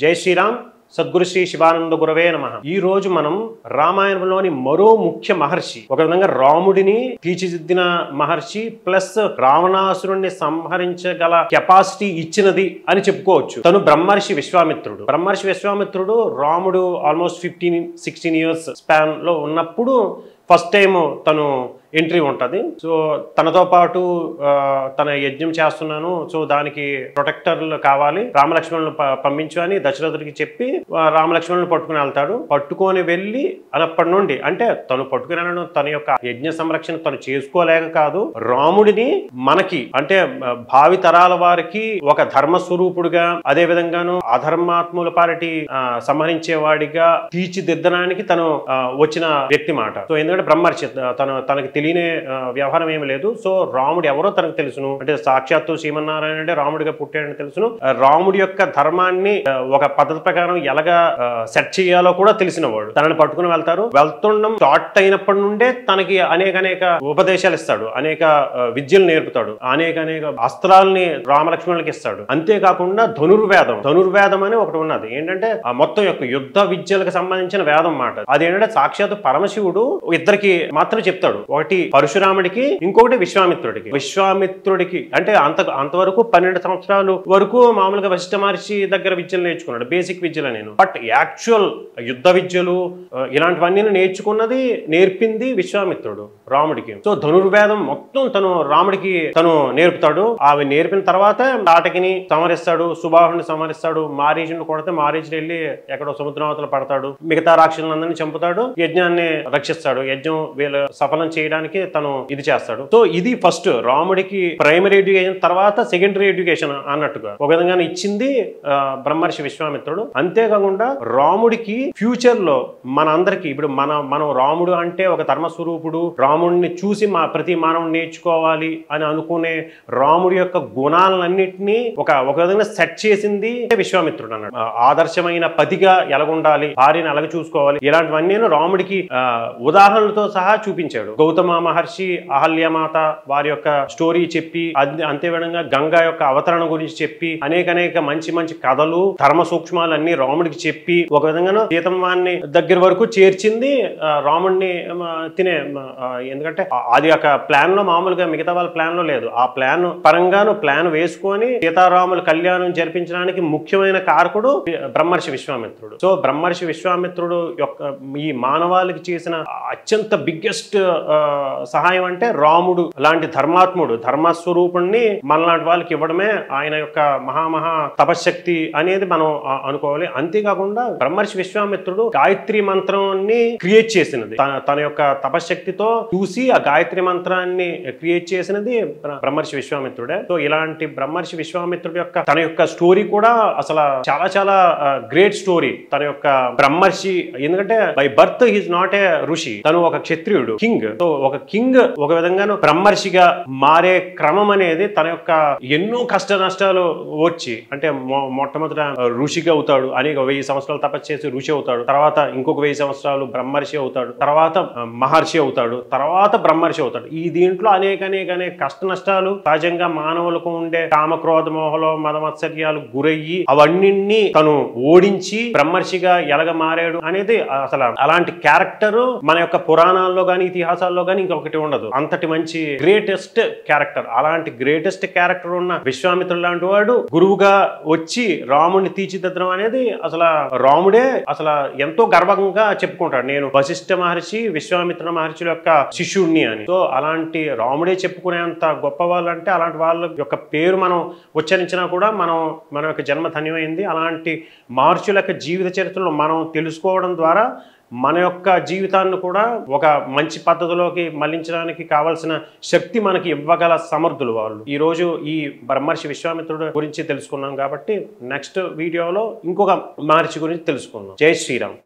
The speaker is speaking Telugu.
జై శ్రీరామ్. సద్గురు శ్రీ శివానంద గురవే నమః. ఈ రోజు మనం రామాయణంలోని మరో ముఖ్య మహర్షి, ఒక విధంగా రాముడిని తీర్చిదిద్దిన మహర్షి ప్లస్ రావణాసురుణ్ణి సంహరించగల కెపాసిటీ ఇచ్చినది అని చెప్పుకోవచ్చు. తను బ్రహ్మర్షి విశ్వామిత్రుడు. బ్రహ్మర్షి విశ్వామిత్రుడు రాముడు ఆల్మోస్ట్ 15-16 ఇయర్స్ స్పాన్ లో ఉన్నప్పుడు ఫస్ట్ టైం తను ఎంట్రీ ఉంటుంది. సో తనతో పాటు తన యజ్ఞం చేస్తున్నాను, సో దానికి ప్రొటెక్టర్లు కావాలి, రామలక్ష్మణులు పంపించు అని దశరథుడికి చెప్పి రామలక్ష్మణులు పట్టుకుని వెళ్తాడు. పట్టుకొని వెళ్ళి అప్పటి నుండి అంటే తను పట్టుకుని వెళ్ళడం తన యొక్క యజ్ఞ సంరక్షణ తను చేసుకోలేక కాదు, రాముడిని మనకి అంటే భావి తరాల వారికి ఒక ధర్మస్వరూపుడుగా, అదే విధంగాను అధర్మాత్ముల పార్టీ సంహరించేవాడిగా తీర్చిదిద్దడానికి తను వచ్చిన వ్యక్తి మాట. సో ఎందుకంటే బ్రహ్మర్షి తనకి తెలియని వ్యవహారం ఏమి లేదు. సో రాముడు ఎవరో తనకు తెలుసును, అంటే సాక్షాత్తు శ్రీమన్నారాయణ అంటే రాముడిగా పుట్టాడని తెలుసును. రాముడి యొక్క ధర్మాన్ని ఒక పద్ధతి ప్రకారం ఎలాగా సెట్ చేయాలో కూడా తెలిసిన వాడు. తనని పట్టుకుని వెళ్తారు. వెళ్తుండడం స్టార్ట్ అయినప్పటి నుండే తనకి అనేక ఉపదేశాలు ఇస్తాడు, అనేక విద్యలు నేర్పుతాడు, అనేక అస్త్రాలని రామలక్ష్మణులకి ఇస్తాడు. అంతేకాకుండా ధనుర్వేదం అని ఒకటి ఉన్నది. ఏంటంటే ఆ మొత్తం యొక్క యుద్ధ విద్యలకు సంబంధించిన వేదం మాట. అదేంటంటే సాక్షాత్తు పరమశివుడు ఇద్దరికి మాత్రం చెప్తాడు. ఒకటి పరశురాముడికి, ఇంకొకటి విశ్వామిత్రుడికి అంటే అంతవరకు 12 సంవత్సరాలు వరకు మామూలుగా వశిష్ఠ మహర్షి దగ్గర విద్యలు నేర్చుకున్నాడు, బేసిక్ విద్యలు. నేను బట్ యాక్చువల్ యుద్ధ విద్యలు ఇలాంటివన్నీ నేర్పింది విశ్వామిత్రుడు రాముడికి. సో ధనుర్వేదం మొత్తం తను రాముడికి నేర్పుతాడు. అవి నేర్పిన తర్వాత తాటకిని సంహరిస్తాడు, సుబాహుని సంహరిస్తాడు, మారీచుని కొడితే మారీచుడు వెళ్ళి ఎక్కడో సముద్రావతల పడతాడు, మిగతా రాక్షసులందరినీ చంపుతాడు, యజ్ఞాన్ని రక్షిస్తాడు, యజ్ఞం వీళ్ళు సఫలం చేయడానికి తను ఇది చేస్తాడు. సో ఇది ఫస్ట్ రాముడికి ప్రైమరీ ఎడ్యుకేషన్, తర్వాత సెకండరీ ఎడ్యుకేషన్ అన్నట్టుగా ఒక విధంగా ఇచ్చింది బ్రహ్మర్షి విశ్వామిత్రుడు. అంతేకాకుండా రాముడికి ఫ్యూచర్ లో మనందరికి ఇప్పుడు మనం రాముడు అంటే ఒక ధర్మస్వరూపుడు, రాముడిని చూసి ప్రతి మానవుడు నేర్చుకోవాలి అని అనుకునే రాముడి యొక్క గుణాలన్నింటినీ ఒక విధంగా సెట్ చేసింది విశ్వామిత్రుడు అన్నాడు. ఆదర్శమైన పతిగా ఎలాగుండాలి, భార్యను ఎలాగ చూసుకోవాలి, ఇలాంటివన్నీ రాముడికి ఉదాహరణలతో సహా చూపించాడు. గౌతమ మహర్షి, అహల్యమాత వారి యొక్క స్టోరీ చెప్పి, అంతేవిధంగా గంగా యొక్క అవతరణ గురించి చెప్పి, అనేక మంచి కథలు, ధర్మ సూక్ష్మాలు అన్ని రాముడికి చెప్పి ఒక విధంగా సీతమ్మని దగ్గర వరకు చేర్చింది రాముడిని ఎందుకంటే అది ఒక ప్లాన్ లో, మామూలుగా మిగతా వాళ్ళ ప్లాన్ లో లేదు. ఆ ప్లాన్ పరంగాను ప్లాన్ వేసుకొని సీతారాముల కళ్యాణం జరిపించడానికి ముఖ్యమైన కారకుడు బ్రహ్మర్షి విశ్వామిత్రుడు. సో బ్రహ్మర్షి విశ్వామిత్రుడు యొక్క ఈ మానవాళికి చేసిన అత్యంత బిగ్గెస్ట్ సహాయం అంటే రాముడు లాంటి ధర్మాత్ముడు, ధర్మస్వరూపుణ్ణి మనలాంటి వాళ్ళకి ఇవ్వడమే ఆయన యొక్క మహా తపశక్తి అనేది మనం అనుకోవాలి. అంతేకాకుండా బ్రహ్మర్షి విశ్వామిత్రుడు గాయత్రి మంత్రాన్ని క్రియేట్ చేసినది తన యొక్క తపశక్తితో చూసి ఆ గాయత్రి మంత్రాన్ని క్రియేట్ చేసినది బ్రహ్మర్షి విశ్వామిత్రుడే. సో ఇలాంటి బ్రహ్మర్షి విశ్వామిత్రుడు యొక్క తన యొక్క స్టోరీ కూడా అసలు చాలా గ్రేట్ స్టోరీ. తన యొక్క బ్రహ్మర్షి ఎందుకంటే by birth he's not a ఋషి, తను ఒక క్షత్రియుడు, కింగ్. సో ఒక కింగ్ ఒక విధంగాను బ్రహ్మర్షిగా మారే క్రమం అనేది తన యొక్క ఎన్నో కష్ట నష్టాలు వచ్చి, అంటే మొట్టమొదట ఋషిగా అవుతాడు, అనేక 1000 సంవత్సరాలు తపస్సు చేసి ఋషి అవుతాడు, తర్వాత ఇంకొక 1000 సంవత్సరాలు బ్రహ్మర్షి అవుతాడు, తర్వాత మహర్షి అవుతాడు, తర్వాత బ్రహ్మర్షి అవుతాడు. ఈ దీంట్లో అనేక కష్ట నష్టాలు సహజంగా మానవులకు ఉండే కామక్రోధ మోహలో మదమత్సర్యాలు గురయ్యి అవన్నీ తను ఓడించి బ్రహ్మర్షిగా ఎలాగ మారాడు అనేది అసలు అలాంటి క్యారెక్టర్ మన యొక్క పురాణాల్లో గాని ఇతిహాసాల్లో గాని ఇంకొకటి ఉండదు. అంతటి మంచి గ్రేటెస్ట్ క్యారెక్టర్. అలాంటి గ్రేటెస్ట్ క్యారెక్టర్ ఉన్న విశ్వామిత్రుడు లాంటి వాడు గురువుగా వచ్చి రాముడిని తీర్చిదిద్దడం అనేది అసలు రాముడే అసలు ఎంతో గర్వంగా చెప్పుకుంటాడు, నేను వశిష్ఠ మహర్షి విశ్వామిత్ర మహర్షుల యొక్క శిష్యుడిని అని. సో అలాంటి రాముడే చెప్పుకునేంత గొప్ప వాళ్ళు అంటే అలాంటి వాళ్ళ యొక్క పేరు మనం ఉచ్చరించినా కూడా మన యొక్క జన్మ ధన్యమైంది. అలాంటి మహర్షుల యొక్క జీవిత చరిత్రలో మనం తెలుసుకోవడం ద్వారా మన యొక్క జీవితాన్ని కూడా ఒక మంచి పద్ధతిలోకి మళ్లించడానికి కావాల్సిన శక్తి మనకి ఇవ్వగల సమర్థులు వాళ్ళు. ఈ రోజు ఈ బ్రహ్మర్షి విశ్వామిత్రుడు గురించి తెలుసుకున్నాం కాబట్టి నెక్స్ట్ వీడియోలో ఇంకొక మహర్షి గురించి తెలుసుకుందాం. జై శ్రీరామ్.